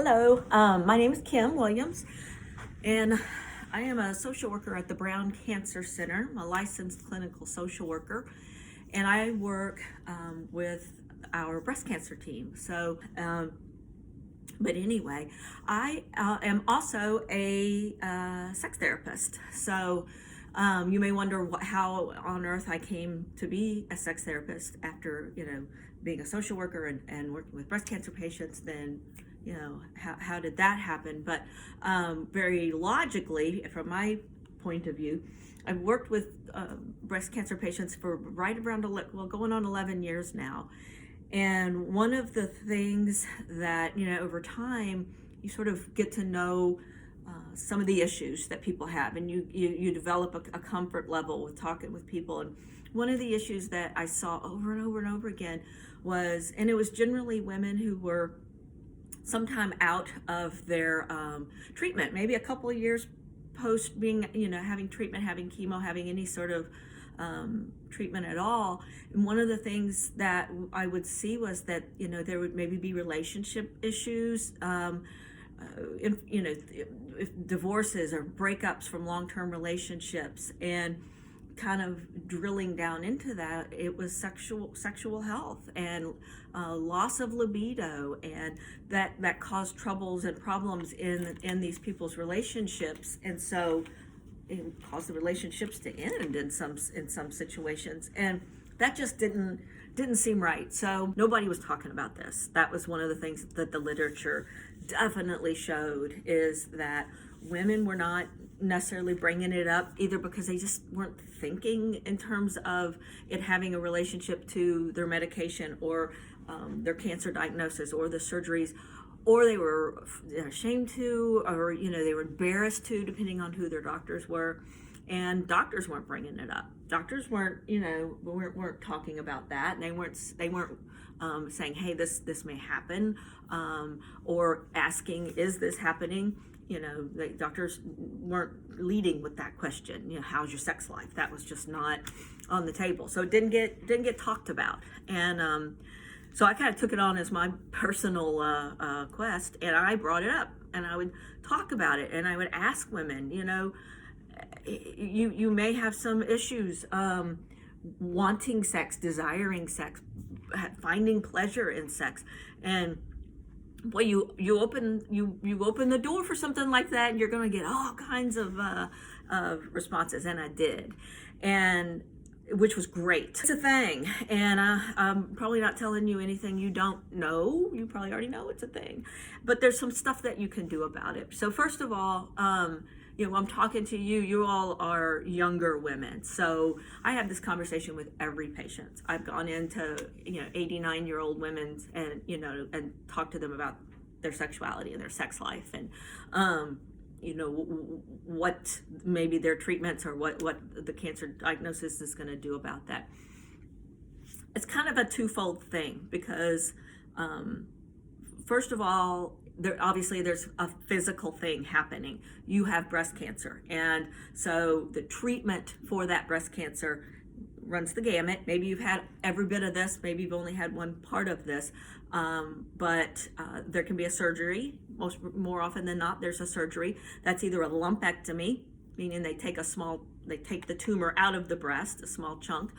Hello, my name is Kim Williams, and I am a social worker at the Brown Cancer Center. I'm a licensed clinical social worker, and I work with our breast cancer team. But anyway, I am also a sex therapist. You may wonder how on earth I came to be a sex therapist after, being a social worker and working with breast cancer patients. Then, how did that happen? But very logically, from my point of view, I've worked with breast cancer patients for right around, going on 11 years now. And one of the things that, over time, you sort of get to know some of the issues that people have, and you develop a comfort level with talking with people. And one of the issues that I saw over and over and over again was, and it was generally women who were sometime out of their treatment, maybe a couple of years post being, having treatment, having chemo, having any sort of treatment at all. And one of the things that I would see was that, there would maybe be relationship issues, if divorces or breakups from long-term relationships, and kind of drilling down into that, it was sexual health and loss of libido, and that caused troubles and problems in these people's relationships. And so it caused the relationships to end in some situations, and that just didn't seem right. So nobody was talking about this. That was one of the things that the literature definitely showed, is that women were not necessarily bringing it up, either because they just weren't thinking in terms of it having a relationship to their medication or their cancer diagnosis or the surgeries, or they were ashamed to, or they were embarrassed to, depending on who their doctors were. And doctors weren't bringing it up. Doctors weren't talking about that. And they weren't saying, hey, this may happen, or asking, is this happening? The doctors weren't leading with that question. How's your sex life? That was just not on the table. So it didn't get talked about. And so I kind of took it on as my personal quest, and I brought it up, and I would talk about it, and I would ask women, you may have some issues wanting sex, desiring sex, finding pleasure in sex, and boy, you open the door for something like that, and you're going to get all kinds of responses, and I did, and which was great. It's a thing, and I'm probably not telling you anything you don't know. You probably already know it's a thing, but there's some stuff that you can do about it. So first of all, I'm talking to you. You all are younger women, so I have this conversation with every patient. I've gone into 89-year-old women and talked to them about their sexuality and their sex life, and what maybe their treatments or what the cancer diagnosis is going to do about that. It's kind of a twofold thing, because first of all, there's a physical thing happening. You have breast cancer, and so the treatment for that breast cancer runs the gamut. Maybe you've had every bit of this, maybe you've only had one part of this, but there can be a surgery. More often than not, there's a surgery. That's either a lumpectomy, meaning they take the tumor out of the breast, a small chunk,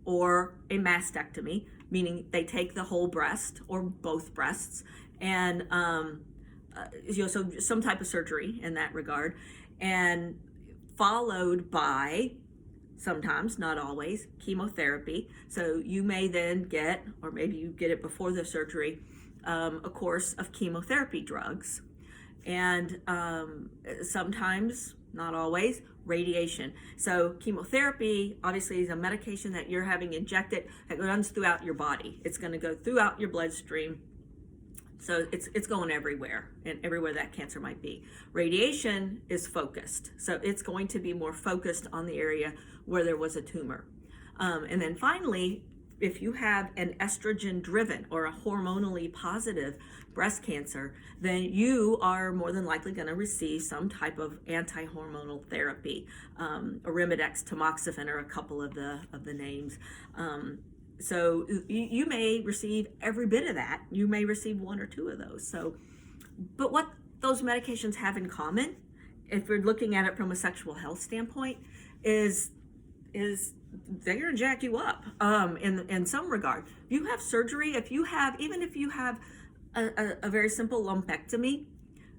or a mastectomy, meaning they take the whole breast or both breasts, and so some type of surgery in that regard, and followed by, sometimes, not always, chemotherapy. So you may then get, or maybe you get it before the surgery, a course of chemotherapy drugs, and sometimes, not always, radiation. So chemotherapy obviously is a medication that you're having injected that runs throughout your body. It's going to go throughout your bloodstream. So it's going everywhere, and everywhere that cancer might be. Radiation is focused, so it's going to be more focused on the area where there was a tumor. And then finally, if you have an estrogen-driven or a hormonally positive breast cancer, then you are more than likely going to receive some type of anti-hormonal therapy. Arimidex, tamoxifen are a couple of the names. So you may receive every bit of that. You may receive one or two of those. So But what those medications have in common, if we're looking at it from a sexual health standpoint, is they're going to jack you up in some regard. If you have surgery, even if you have a very simple lumpectomy,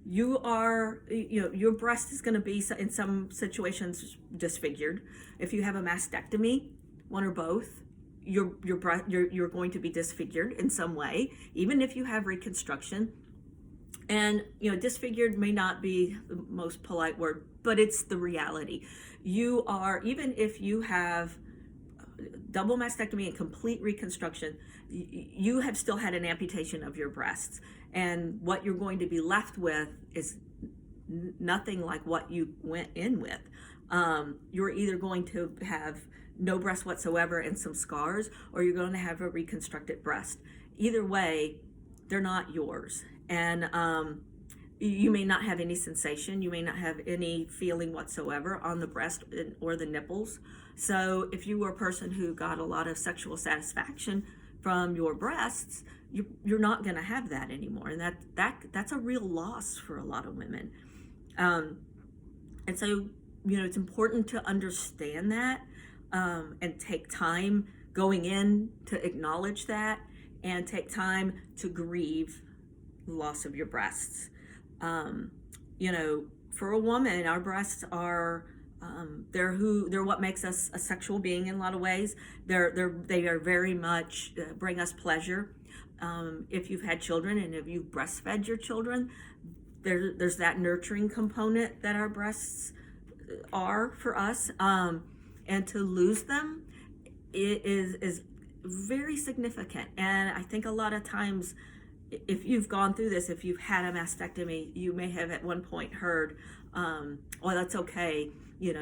your breast is going to be in some situations disfigured. If you have a mastectomy, one or both, you're going to be disfigured in some way, even if you have reconstruction. And disfigured may not be the most polite word, but it's the reality. Even if you have double mastectomy and complete reconstruction, you have still had an amputation of your breasts, and what you're going to be left with is nothing like what you went in with. You're either going to have no breast whatsoever and some scars, or you're going to have a reconstructed breast. Either way, they're not yours. And you may not have any sensation, you may not have any feeling whatsoever on the breast or the nipples. So if you were a person who got a lot of sexual satisfaction from your breasts, you're not going to have that anymore, and that's a real loss for a lot of women. And so it's important to understand that, and take time going in to acknowledge that, and take time to grieve the loss of your breasts. For a woman, our breasts are they're what makes us a sexual being in a lot of ways. They are very much bring us pleasure. If you've had children and if you've breastfed your children, there's that nurturing component that our breasts are for us. And to lose them is very significant. And I think a lot of times, if you've gone through this, if you've had a mastectomy, you may have at one point heard, "Oh, that's okay.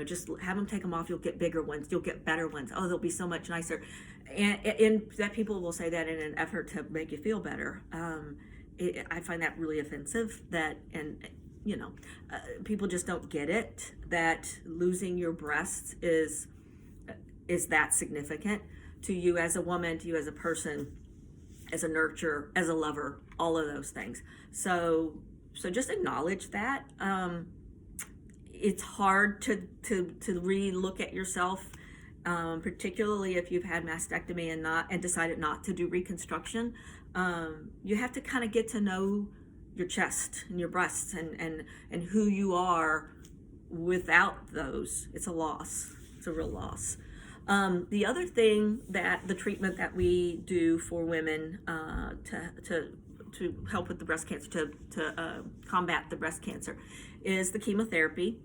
Just have them take them off. You'll get bigger ones. You'll get better ones. Oh, they'll be so much nicer." And that people will say that in an effort to make you feel better. I find that really offensive. People just don't get it, that losing your breasts is that significant to you as a woman, to you as a person, as a nurturer, as a lover, all of those things. So just acknowledge that. It's hard to re-look at yourself, particularly if you've had mastectomy and decided not to do reconstruction. You have to kind of get to know your chest and your breasts and who you are without those. It's a loss. It's a real loss. The other thing that the treatment that we do for women to help with the breast cancer, to combat the breast cancer, is the chemotherapy.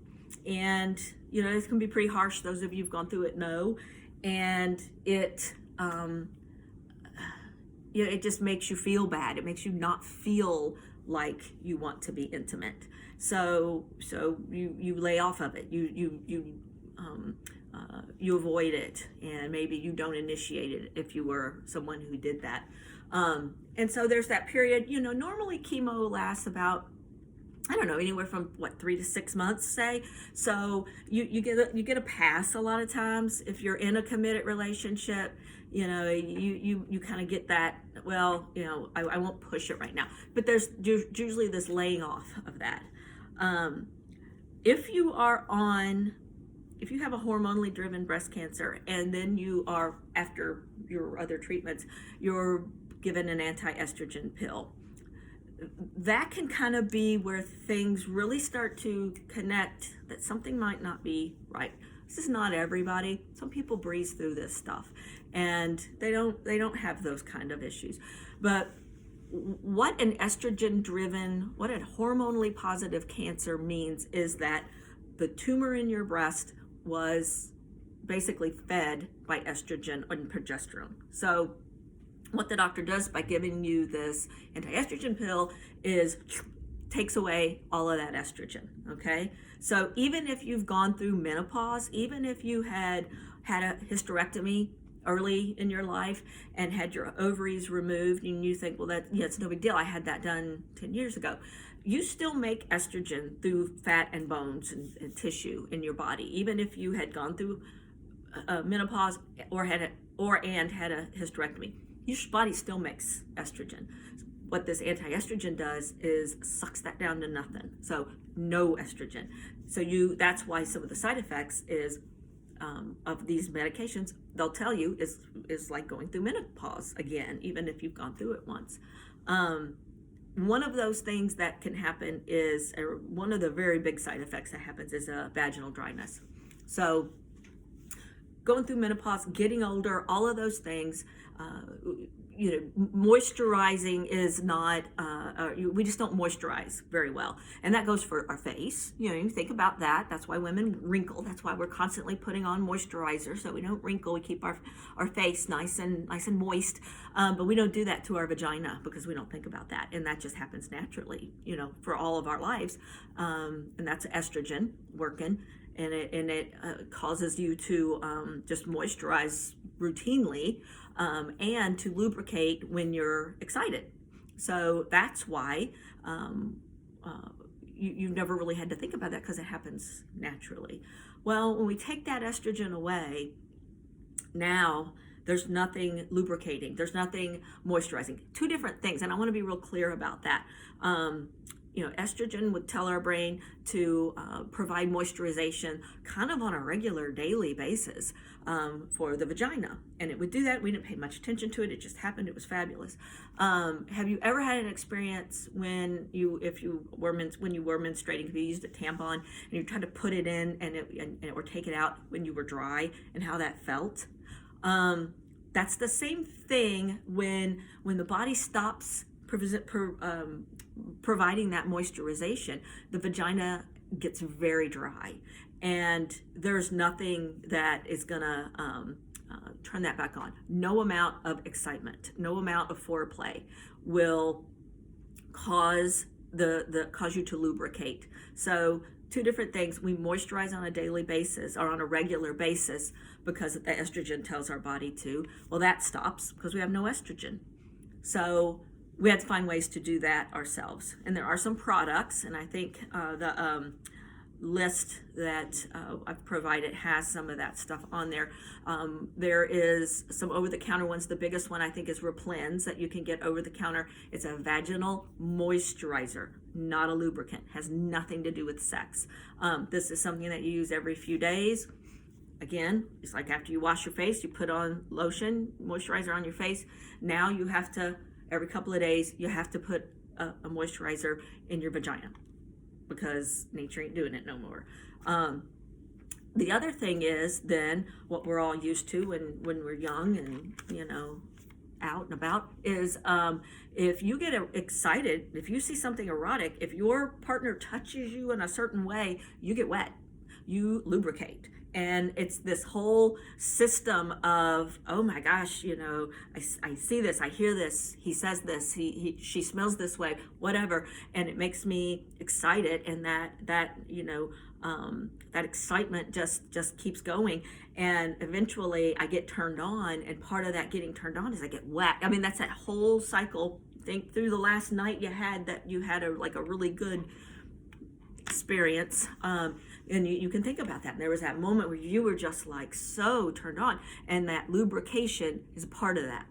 And it can be pretty harsh. Those of you who've gone through it know. And it just makes you feel bad. It makes you not feel like you want to be intimate. So you lay off of it. You avoid it, and maybe you don't initiate it if you were someone who did that. And so there's that period. Normally chemo lasts about, I don't know, anywhere from 3 to 6 months, say. So you get a pass a lot of times if you're in a committed relationship. You kind of get that. Well, I won't push it right now, but there's usually this laying off of that. If you have a hormonally driven breast cancer, and then you are, after your other treatments, you're given an anti-estrogen pill, that can kind of be where things really start to connect, that something might not be right. This is not everybody. Some people breeze through this stuff and they don't have those kind of issues. But what a hormonally positive cancer means is that the tumor in your breast was basically fed by estrogen and progesterone. So what the doctor does by giving you this anti-estrogen pill is takes away all of that estrogen, okay? So even if you've gone through menopause, even if you had a hysterectomy early in your life and had your ovaries removed, and you think, well, it's no big deal, I had that done 10 years ago, you still make estrogen through fat and bones and tissue in your body, even if you had gone through menopause or had a hysterectomy. Your body still makes estrogen. what this anti-estrogen does is sucks that down to nothing. So no estrogen. So that's why some of the side effects is of these medications, they'll tell you is like going through menopause again, even if you've gone through it once. One of those things that can happen is, or one of the very big side effects that happens is vaginal dryness. So going through menopause, getting older, all of those things, moisturizing is not, we just don't moisturize very well. And that goes for our face. You think about that. That's why women wrinkle. That's why we're constantly putting on moisturizer so we don't wrinkle. We keep our face nice and moist. But we don't do that to our vagina because we don't think about that. And that just happens naturally, for all of our lives. And that's estrogen working. And it causes you to just moisturize routinely and to lubricate when you're excited. So that's why you've never really had to think about that because it happens naturally. Well, when we take that estrogen away, now there's nothing lubricating, there's nothing moisturizing. Two different things, and I want to be real clear about that. Estrogen would tell our brain to provide moisturization kind of on a regular daily basis for the vagina. And it would do that. We didn't pay much attention to it. It just happened. It was fabulous. Have you ever had an experience when you were menstruating, if you used a tampon and you tried to put it in or take it out when you were dry, and how that felt? That's the same thing when the body stops providing that moisturization. The vagina gets very dry, and there's nothing that is gonna turn that back on. No amount of excitement, no amount of foreplay will cause cause you to lubricate. So two different things. We moisturize on a daily basis or on a regular basis because the estrogen tells our body to. Well, that stops because we have no estrogen. So we had to find ways to do that ourselves. And there are some products, and I think the list that I've provided has some of that stuff on there. There is some over-the-counter ones. The biggest one I think is Replens that you can get over-the-counter. It's a vaginal moisturizer, not a lubricant. Has nothing to do with sex. This is something that you use every few days. Again, it's like after you wash your face, you put on lotion, moisturizer on your face. Now you have to, every couple of days, you have to put a moisturizer in your vagina because nature ain't doing it no more. The other thing is then what we're all used to when we're young and, out and about is if you get excited, if you see something erotic, if your partner touches you in a certain way, you get wet, you lubricate. And it's this whole system of, oh my gosh, I see this, I hear this, he says this, she smells this way, whatever, and it makes me excited, and that excitement just keeps going, and eventually I get turned on, and part of that getting turned on is I get wet. I mean, that's that whole cycle. Think through the last night you had a really good experience. And you can think about that. And there was that moment where you were just like so turned on, and that lubrication is a part of that.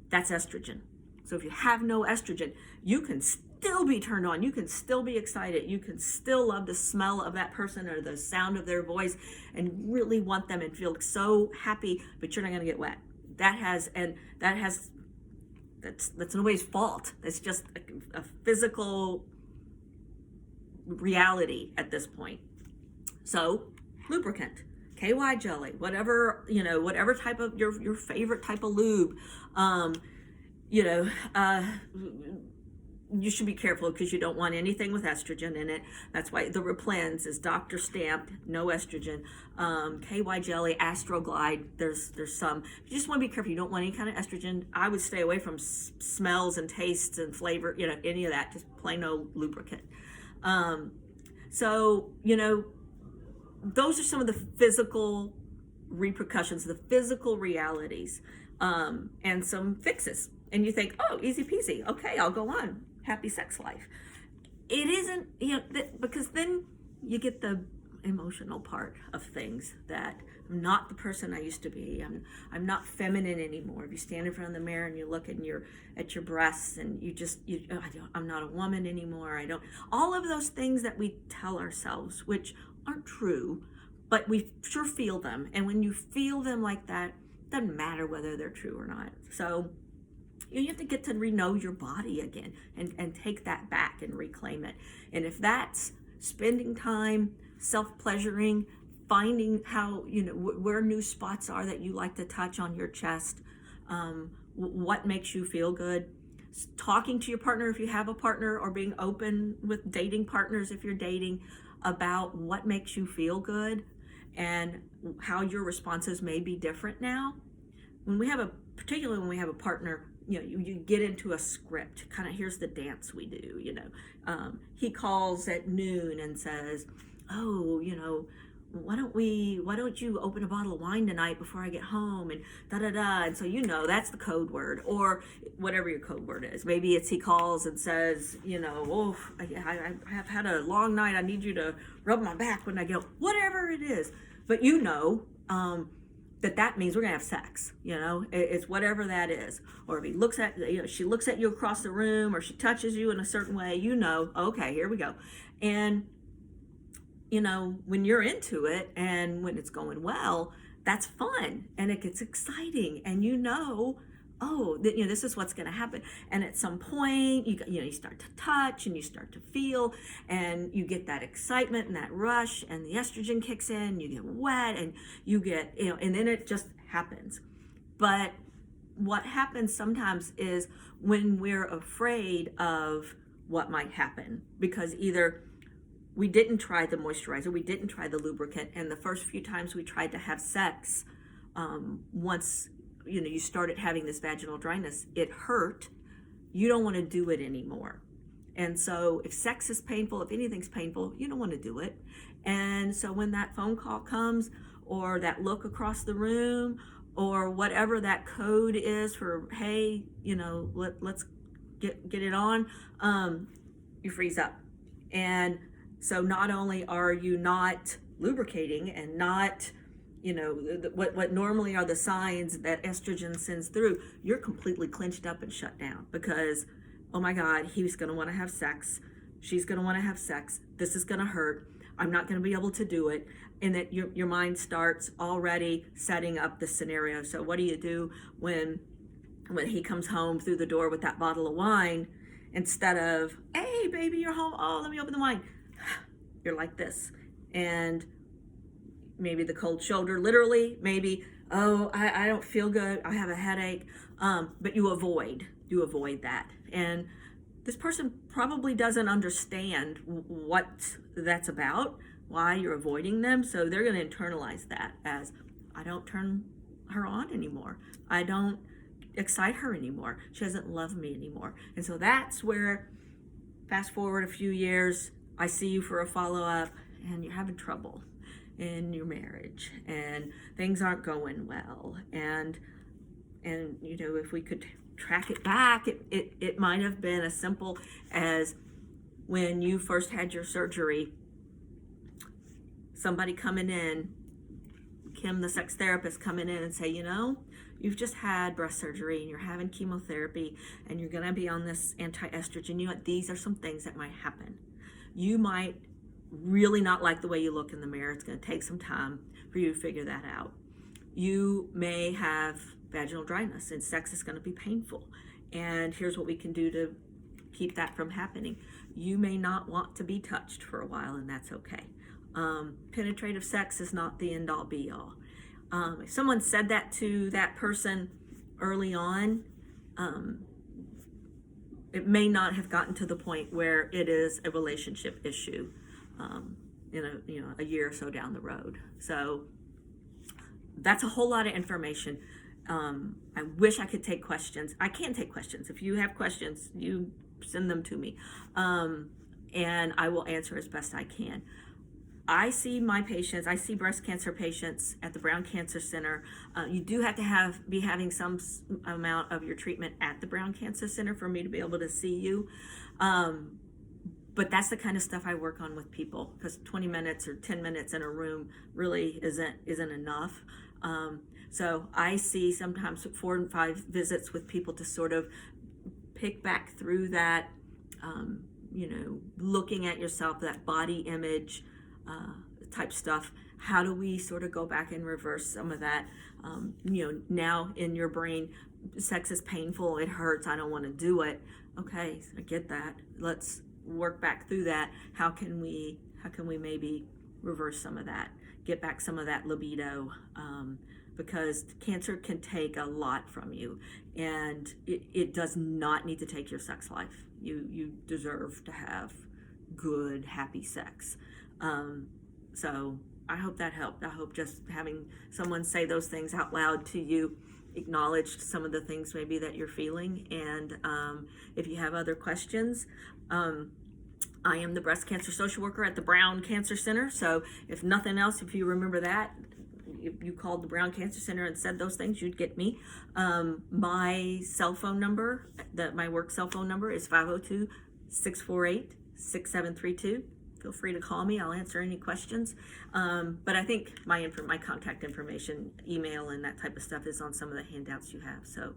That's estrogen. So if you have no estrogen, you can still be turned on. You can still be excited. You can still love the smell of that person or the sound of their voice and really want them and feel so happy, but you're not going to get wet. That's nobody's fault. It's just a physical reality at this point. So, lubricant, KY jelly, whatever type of your favorite type of lube, you should be careful because you don't want anything with estrogen in it. That's why the Replens is doctor stamped, no estrogen. KY jelly, Astroglide, there's some. You just want to be careful. You don't want any kind of estrogen. I would stay away from smells and tastes and flavor, any of that, just plain old lubricant. Those are some of the physical repercussions, the physical realities, and some fixes. And you think, oh, easy peasy. Okay, I'll go on. Happy sex life. It isn't, because then you get the emotional part of things, that I'm not the person I used to be. I'm not feminine anymore. If you stand in front of the mirror and you look at your breasts and I'm not a woman anymore. I don't, all of those things that we tell ourselves, which aren't true, but we sure feel them. And when you feel them like that, it doesn't matter whether they're true or not. So you have to get to know your body again and take that back and reclaim it. And if that's spending time self-pleasuring, finding how, where new spots are that you like to touch on your chest, what makes you feel good, talking to your partner if you have a partner, or being open with dating partners if you're dating, about what makes you feel good and how your responses may be different now. Particularly when we have a partner, you get into a script, kind of, here's the dance we do, he calls at noon and says, oh, why don't you open a bottle of wine tonight before I get home, and da-da-da, and so that's the code word, or whatever your code word is. Maybe it's he calls and says, oh, I have had a long night, I need you to rub my back when I get home, whatever it is, but that means we're gonna have sex, it's whatever that is. Or if he looks at, she looks at you across the room, or she touches you in a certain way, okay, here we go. And when you're into it and when it's going well, that's fun and it gets exciting, and this is what's going to happen. And at some point, you start to touch and you start to feel, and you get that excitement and that rush, and the estrogen kicks in, you get wet, and you get, and then it just happens. But what happens sometimes is when we're afraid of what might happen, because either we didn't try the moisturizer, we didn't try the lubricant, and the first few times we tried to have sex, once you started having this vaginal dryness, it hurt, you don't want to do it anymore. And so if sex is painful, if anything's painful, you don't want to do it. And so when that phone call comes, or that look across the room, or whatever that code is for, hey, let's get it on, you freeze up. And so not only are you not lubricating and not, what normally are the signs that estrogen sends through, you're completely clenched up and shut down, because, oh my God, he's going to want to have sex. She's going to want to have sex. This is going to hurt. I'm not going to be able to do it. And that your mind starts already setting up the scenario. So what do you do when he comes home through the door with that bottle of wine? Instead of, hey, baby, you're home. Oh, let me open the wine. You're like this. And maybe the cold shoulder, literally, maybe, oh, I don't feel good, I have a headache, but you avoid that. And this person probably doesn't understand what that's about, why you're avoiding them, so they're going to internalize that as, I don't turn her on anymore, I don't excite her anymore, she doesn't love me anymore. And so that's where, fast forward a few years, I see you for a follow-up, and you're having trouble in your marriage, and things aren't going well, and if we could track it back, it might have been as simple as when you first had your surgery, somebody coming in, Kim the sex therapist, coming in and say, you've just had breast surgery and you're having chemotherapy and you're going to be on this anti-estrogen, these are some things that might happen. You might really not like the way you look in the mirror. It's going to take some time for you to figure that out. You may have vaginal dryness and sex is going to be painful. And here's what we can do to keep that from happening. You may not want to be touched for a while, and that's okay. Penetrative sex is not the end-all be-all. If someone said that to that person early on, it may not have gotten to the point where it is a relationship issue a year or so down the road. So that's a whole lot of information. I wish I could take questions. I can take questions. If you have questions, you send them to me, and I will answer as best I can. I see breast cancer patients at the Brown Cancer Center. You do have to be having some amount of your treatment at the Brown Cancer Center for me to be able to see you. but that's the kind of stuff I work on with people, because 20 minutes or 10 minutes in a room really isn't enough. So I see sometimes 4 and 5 visits with people to sort of pick back through that, looking at yourself, that body image type stuff. How do we sort of go back and reverse some of that? Now in your brain, sex is painful, it hurts, I don't want to do it. Okay, I get that. Let's work back through that. How can we maybe reverse some of that, get back some of that libido, because cancer can take a lot from you, and it does not need to take your sex life. You deserve to have good, happy sex. So I hope that helped. I hope just having someone say those things out loud to you acknowledged some of the things maybe that you're feeling. And if you have other questions, I am the breast cancer social worker at the Brown Cancer Center. So if nothing else, if you remember that, if you called the Brown Cancer Center and said those things, you'd get me. My cell phone number, my work cell phone number is 502-648-6732. Feel free to call me. I'll answer any questions. But I think my contact information, email, and that type of stuff is on some of the handouts you have. So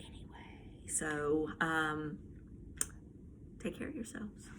anyway, take care of yourselves.